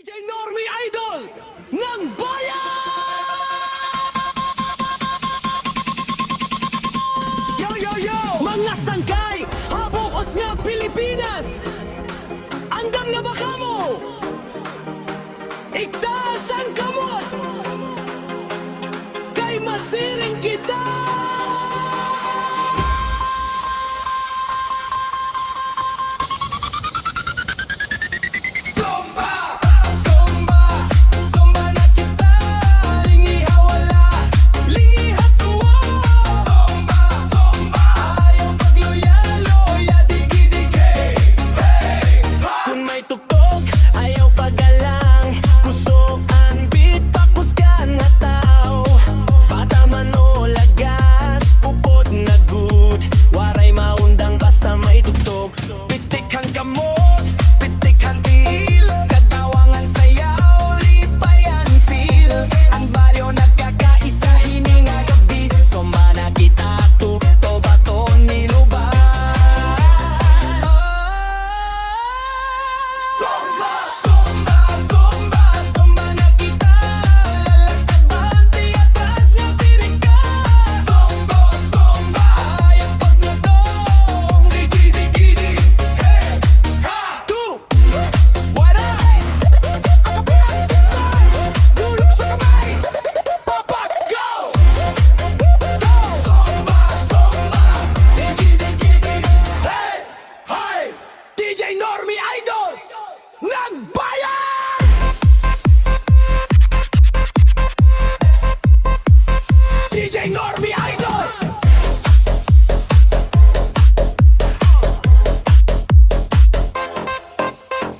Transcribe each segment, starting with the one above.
DJ Normie Idol ng Bayan! Yo, yo, yo! Mga sangkay, habukos nga Pilipinas! Andam na ba kamo? Igtaas ang kamot! Kay masiring kita! Somba! Somba! Somba na kita! Lingihawala! Lingihatuwa! Somba! Somba! Ayaw pagloya-loya, digi-digi! Hey! Kung may tuktok, ayaw pagalang. Kusog ang beat, pakusgan na tao. Pataman o lagas, upod na good. Waray maundang basta may tuktok. Pitik ang kamot, pitik ang til, katawangan sayaw, lipayan feel. Ang baryo nagkakaisa, hininga gabi. Somba na kita, to baton niluba. Somba, somba, somba, somba na kita. Lalakad bante, atas nga piring ka. Somba, somba, ayaw pagnatong. Digi-digi-di, hey, ha, tu, waray. Dulog sa kamay, papak, go! Go! Somba, somba, digi-digi-di, hey, hey. DJ Normie Idol ng Bayan! DJ Normie Idol!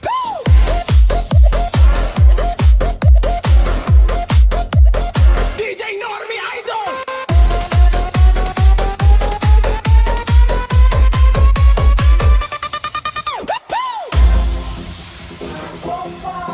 Go! DJ Normie Idol! Bomba!